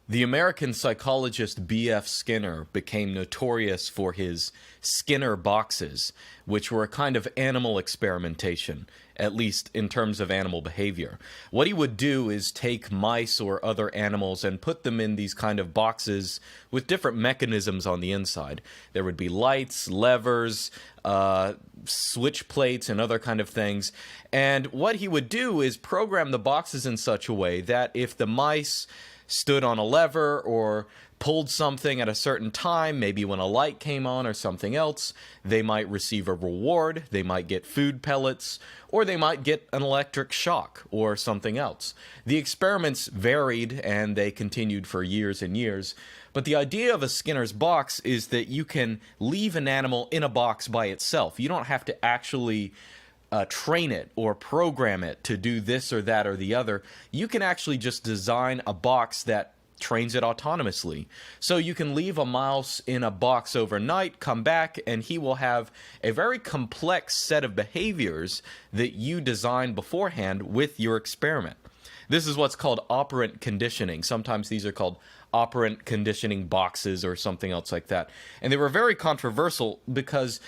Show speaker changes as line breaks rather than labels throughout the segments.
The American psychologist B.F. Skinner became notorious for his Skinner boxes, which were a kind of animal experimentation, at least in terms of animal behavior. What he would do is take mice or other animals and put them in these kind of boxes with different mechanisms on the inside. There would be lights, levers, switch plates, and other kind of things. And what he would do is program the boxes in such a way that if the mice stood on a lever or pulled something at a certain time, maybe when a light came on or something else, they might receive a reward, they might get food pellets, or they might get an electric shock or something else. The experiments varied and they continued for years and years, but the idea of a Skinner's box is that you can leave an animal in a box by itself. You don't have to actually train it or program it to do this or that or the other. You can actually just design a box that trains it autonomously. So you can leave a mouse in a box overnight, come back, and he will have a very complex set of behaviors that you designed beforehand with your experiment. This is what's called operant conditioning. Sometimes these are called operant conditioning boxes or something else like that. And they were very controversial because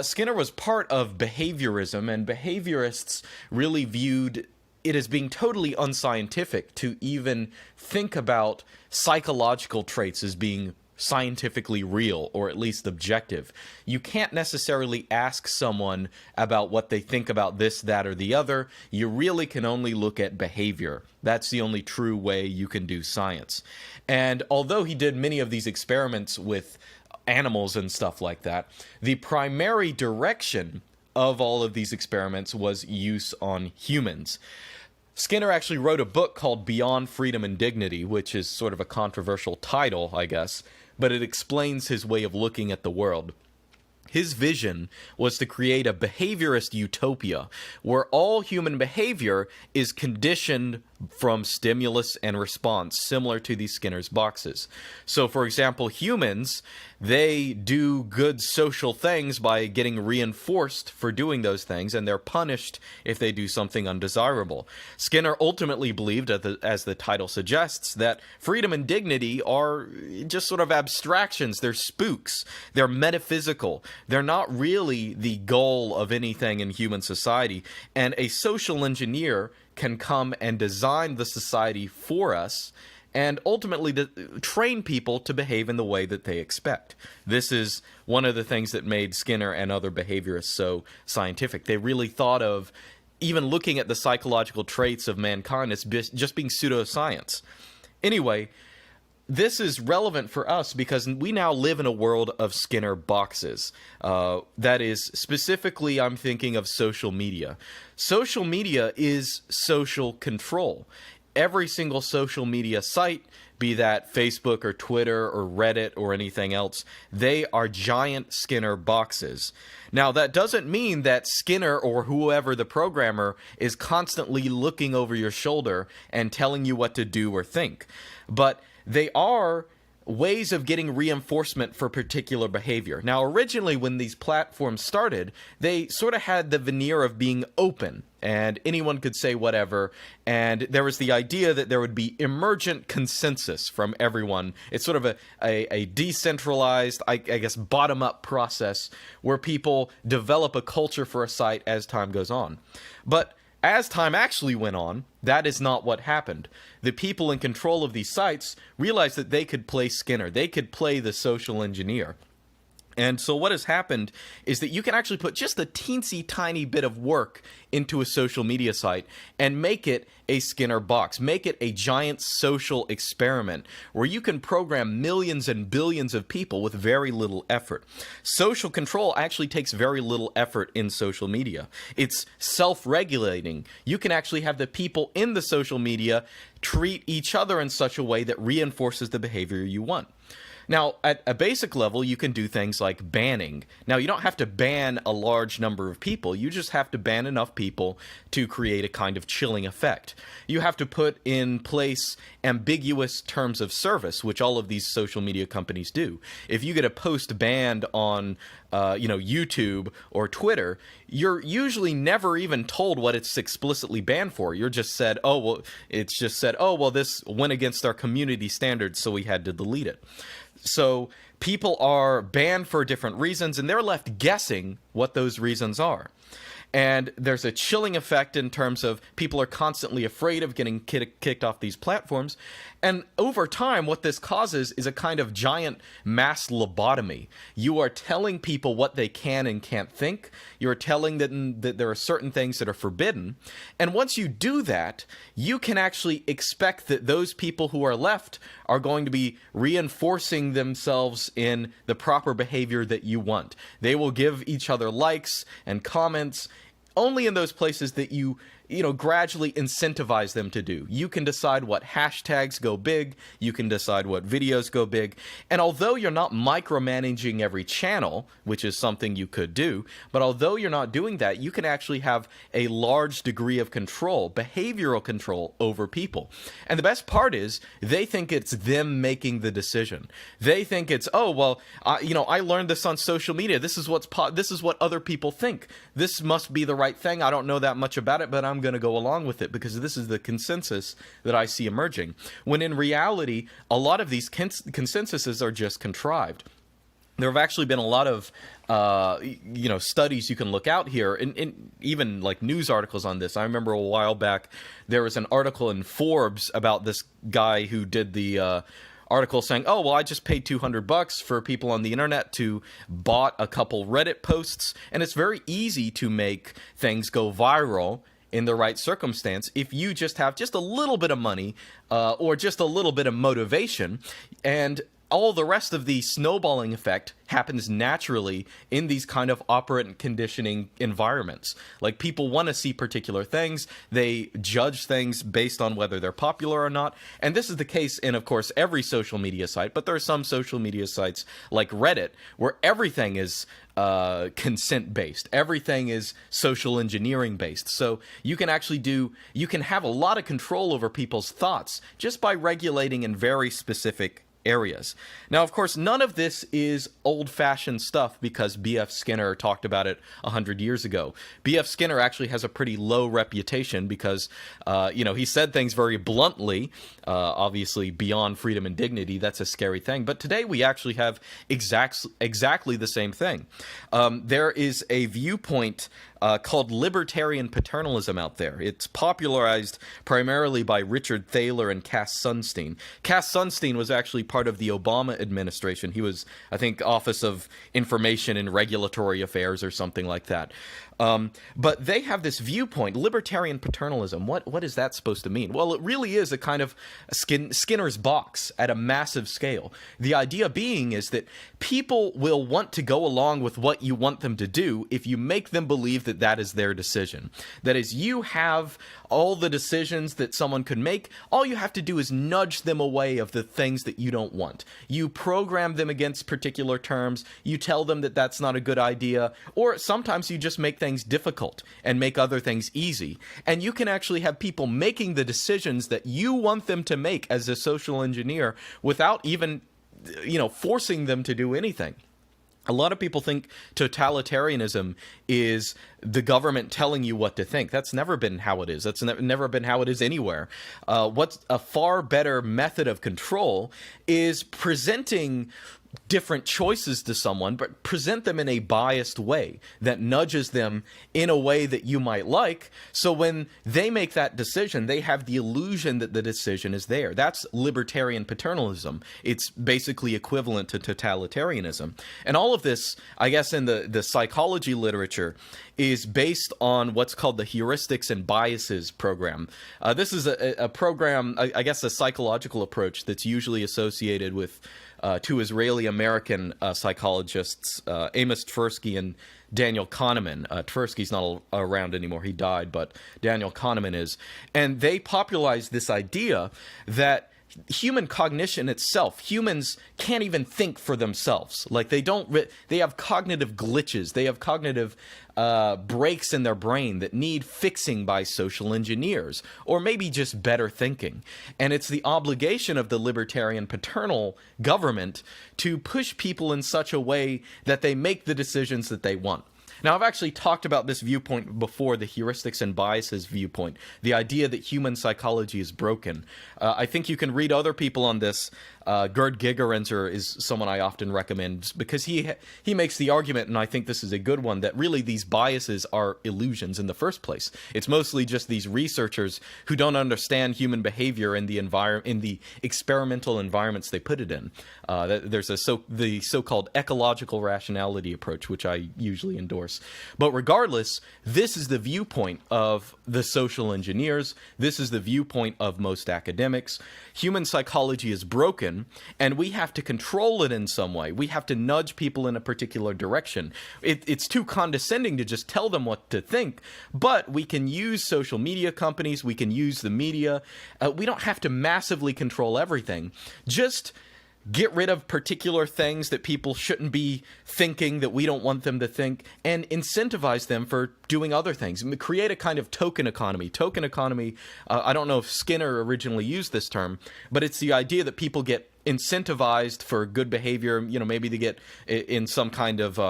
Skinner was part of behaviorism, and behaviorists really viewed it as being totally unscientific to even think about psychological traits as being scientifically real, or at least objective. You can't necessarily ask someone about what they think about this, that, or the other. You really can only look at behavior. That's the only true way you can do science. And although he did many of these experiments with animals and stuff like that, the primary direction of all of these experiments was use on humans. Skinner actually wrote a book called Beyond Freedom and Dignity, which is sort of a controversial title, I guess, but it explains his way of looking at the world. His vision was to create a behaviorist utopia where all human behavior is conditioned from stimulus and response, similar to these Skinner's boxes. So, for example, humans, they do good social things by getting reinforced for doing those things, and they're punished if they do something undesirable. Skinner ultimately believed, as the title suggests, that freedom and dignity are just sort of abstractions. They're spooks. They're metaphysical. They're not really the goal of anything in human society. And a social engineer can come and design the society for us and ultimately train people to behave in the way that they expect. This is one of the things that made Skinner and other behaviorists so scientific. They really thought of even looking at the psychological traits of mankind as just being pseudoscience. Anyway, this is relevant for us because we now live in a world of Skinner boxes. That is, specifically, I'm thinking of social media. Social media is social control. Every single social media site, be that Facebook or Twitter or Reddit or anything else, they are giant Skinner boxes. Now, that doesn't mean that Skinner or whoever the programmer is constantly looking over your shoulder and telling you what to do or think. But they are ways of getting reinforcement for particular behavior. Now, originally when these platforms started, they sort of had the veneer of being open, and anyone could say whatever, and there was the idea that there would be emergent consensus from everyone. It's sort of a decentralized, I guess, bottom-up process where people develop a culture for a site as time goes on. But as time actually went on, that is not what happened. The people in control of these sites realized that they could play Skinner. They could play the social engineer. And so what has happened is that you can actually put just a teensy tiny bit of work into a social media site and make it a Skinner box. Make it a giant social experiment where you can program millions and billions of people with very little effort. Social control actually takes very little effort in social media. It's self-regulating. You can actually have the people in the social media treat each other in such a way that reinforces the behavior you want. Now, at a basic level, you can do things like banning. Now, you don't have to ban a large number of people. You just have to ban enough people to create a kind of chilling effect. You have to put in place ambiguous terms of service, which all of these social media companies do. If you get a post banned on YouTube or Twitter, you're usually never even told what it's explicitly banned for. You're just said, this went against our community standards, so we had to delete it. So people are banned for different reasons, and they're left guessing what those reasons are. And there's a chilling effect in terms of people are constantly afraid of getting kicked off these platforms. And over time, what this causes is a kind of giant mass lobotomy. You are telling people what they can and can't think. You're telling them that there are certain things that are forbidden. And once you do that, you can actually expect that those people who are left are going to be reinforcing themselves in the proper behavior that you want. They will give each other likes and comments only in those places that you gradually incentivize them to do. You can decide what hashtags go big. You can decide what videos go big. And although you're not micromanaging every channel, which is something you could do, but although you're not doing that, you can actually have a large degree of control, behavioral control over people. And the best part is they think it's them making the decision. They think it's, I learned this on social media. This is what other people think. This must be the right thing. I don't know that much about it, but I'm going to go along with it because this is the consensus that I see emerging. When in reality, a lot of these consensuses are just contrived. There have actually been a lot of studies you can look out here, and even like news articles on this. I remember a while back there was an article in Forbes about this guy who did the article saying, I just paid $200 for people on the internet to bot a couple Reddit posts, and it's very easy to make things go viral in the right circumstance if you just have just a little bit of money or just a little bit of motivation, and all the rest of the snowballing effect happens naturally in these kind of operant conditioning environments. Like, people want to see particular things. They judge things based on whether they're popular or not. And this is the case in, of course, every social media site. But there are some social media sites like Reddit where everything is consent-based. Everything is social engineering-based. So you can have a lot of control over people's thoughts just by regulating in very specific areas. Now, of course, none of this is old-fashioned stuff because B.F. Skinner talked about it 100 years ago. B.F. Skinner actually has a pretty low reputation because, he said things very bluntly, obviously beyond freedom and dignity. That's a scary thing. But today we actually have exactly the same thing. There is a viewpoint called libertarian paternalism out there. It's popularized primarily by Richard Thaler and Cass Sunstein. Cass Sunstein was actually part of the Obama administration. He was, I think, Office of Information and Regulatory Affairs or something like that. But they have this viewpoint, libertarian paternalism. What is that supposed to mean? Well, it really is a kind of Skinner's box at a massive scale. The idea being is that people will want to go along with what you want them to do if you make them believe that that is their decision. That is, you have all the decisions that someone could make. All you have to do is nudge them away of the things that you don't want. You program them against particular terms. You tell them that that's not a good idea. Or sometimes you just make things difficult and make other things easy. And you can actually have people making the decisions that you want them to make as a social engineer without even, forcing them to do anything. A lot of people think totalitarianism is the government telling you what to think. That's never been how it is. That's never been how it is anywhere. What's a far better method of control is presenting different choices to someone, but present them in a biased way that nudges them in a way that you might like. So when they make that decision, they have the illusion that the decision is there. That's libertarian paternalism. It's basically equivalent to totalitarianism. And all of this, I guess, in the psychology literature is based on what's called the heuristics and biases program. This is a program, I guess, a psychological approach that's usually associated with two Israeli-American psychologists, Amos Tversky and Daniel Kahneman. Tversky's not around anymore. He died, but Daniel Kahneman is. And they popularized this idea that human cognition itself, humans can't even think for themselves. Like they have cognitive glitches. They have cognitive breaks in their brain that need fixing by social engineers, or maybe just better thinking. And it's the obligation of the libertarian paternal government to push people in such a way that they make the decisions that they want. Now, I've actually talked about this viewpoint before, the heuristics and biases viewpoint, the idea that human psychology is broken. I think you can read other people on this. Gerd Gigerenzer is someone I often recommend because he makes the argument, and I think this is a good one, that really these biases are illusions in the first place. It's mostly just these researchers who don't understand human behavior in the experimental environments they put it in. There's the so-called ecological rationality approach, which I usually endorse. But regardless, this is the viewpoint of the social engineers. This is the viewpoint of most academics. Human psychology is broken, and we have to control it in some way. We have to nudge people in a particular direction. It's too condescending to just tell them what to think, but we can use social media companies, we can use the media. We don't have to massively control everything. Just get rid of particular things that people shouldn't be thinking, that we don't want them to think, and incentivize them for doing other things. Create a kind of token economy. Token economy, I don't know if Skinner originally used this term, but it's the idea that people get incentivized for good behavior. Maybe they get in some kind of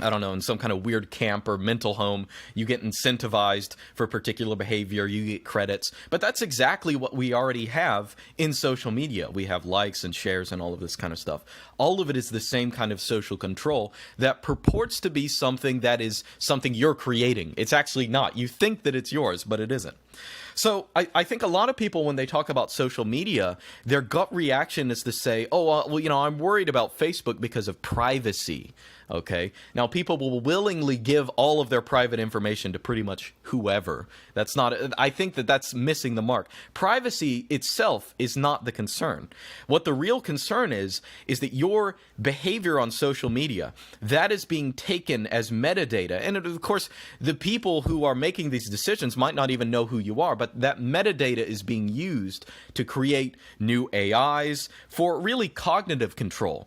in some kind of weird camp or mental home, you get incentivized for particular behavior, you get credits. But that's exactly what we already have in social media. We have likes and shares and all of this kind of stuff. All of it is the same kind of social control that purports to be something that is something you're creating. It's actually not. You think that it's yours, but it isn't. So I think a lot of people, when they talk about social media, their gut reaction is to say, I'm worried about Facebook because of privacy. Okay. Now, people will willingly give all of their private information to pretty much whoever. I think that's missing the mark. Privacy itself is not the concern. What the real concern is that your behavior on social media, that is being taken as metadata. And of course, the people who are making these decisions might not even know who you are, but that metadata is being used to create new AIs for really cognitive control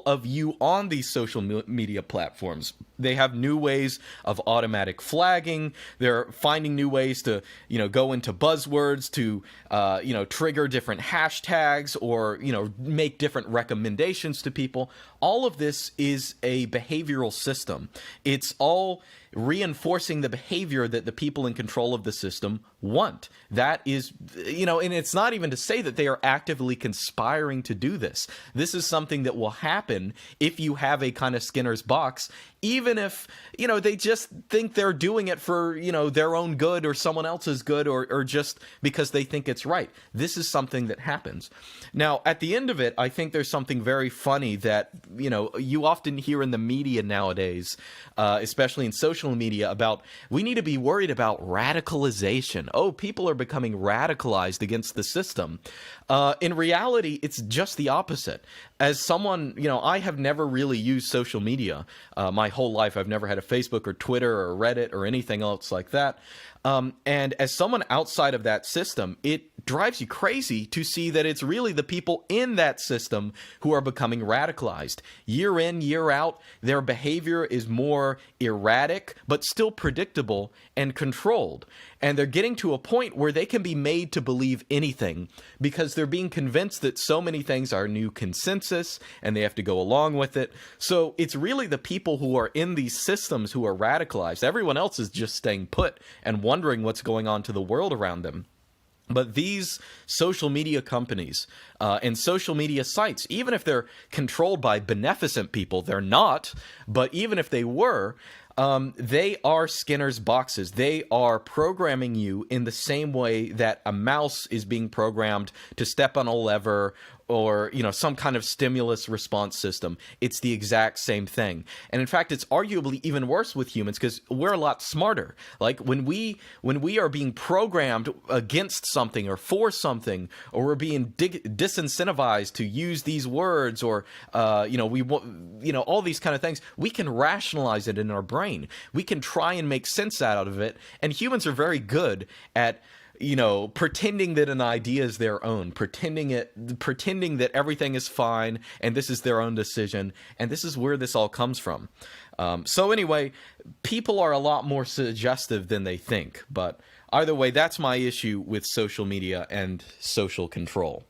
of you on these social media platforms. They have new ways of automatic flagging. They're finding new ways to, go into buzzwords to, trigger different hashtags or, make different recommendations to people. All of this is a behavioral system. It's all reinforcing the behavior that the people in control of the system want. That is, and it's not even to say that they are actively conspiring to do this. This is something that will happen if you have a kind of Skinner's box, even if, they just think they're doing it for, their own good or someone else's good or just because they think it's right. This is something that happens. Now, at the end of it, I think there's something very funny that, you often hear in the media nowadays, especially in social media, about we need to be worried about radicalization. Oh, people are becoming radicalized against the system. In reality, it's just the opposite. As someone, I have never really used social media my whole life. I've never had a Facebook or Twitter or Reddit or anything else like that. And as someone outside of that system, it drives you crazy to see that it's really the people in that system who are becoming radicalized. Year in, year out, their behavior is more erratic, but still predictable and controlled. And they're getting to a point where they can be made to believe anything because they're being convinced that so many things are new consensus and they have to go along with it. So it's really the people who are in these systems who are radicalized. Everyone else is just staying put and wondering what's going on to the world around them. But these social media companies and social media sites, even if they're controlled by beneficent people, they're not, but even if they were, they are Skinner's boxes. They are programming you in the same way that a mouse is being programmed to step on a lever or, some kind of stimulus response system. It's the exact same thing. And in fact, it's arguably even worse with humans because we're a lot smarter. Like when we are being programmed against something or for something, or we're being disincentivized to use these words or, all these kind of things, we can rationalize it in our brain. We can try and make sense out of it. And humans are very good at pretending that an idea is their own, pretending that everything is fine and this is their own decision, and this is where this all comes from. So anyway, people are a lot more suggestive than they think, but either way, that's my issue with social media and social control.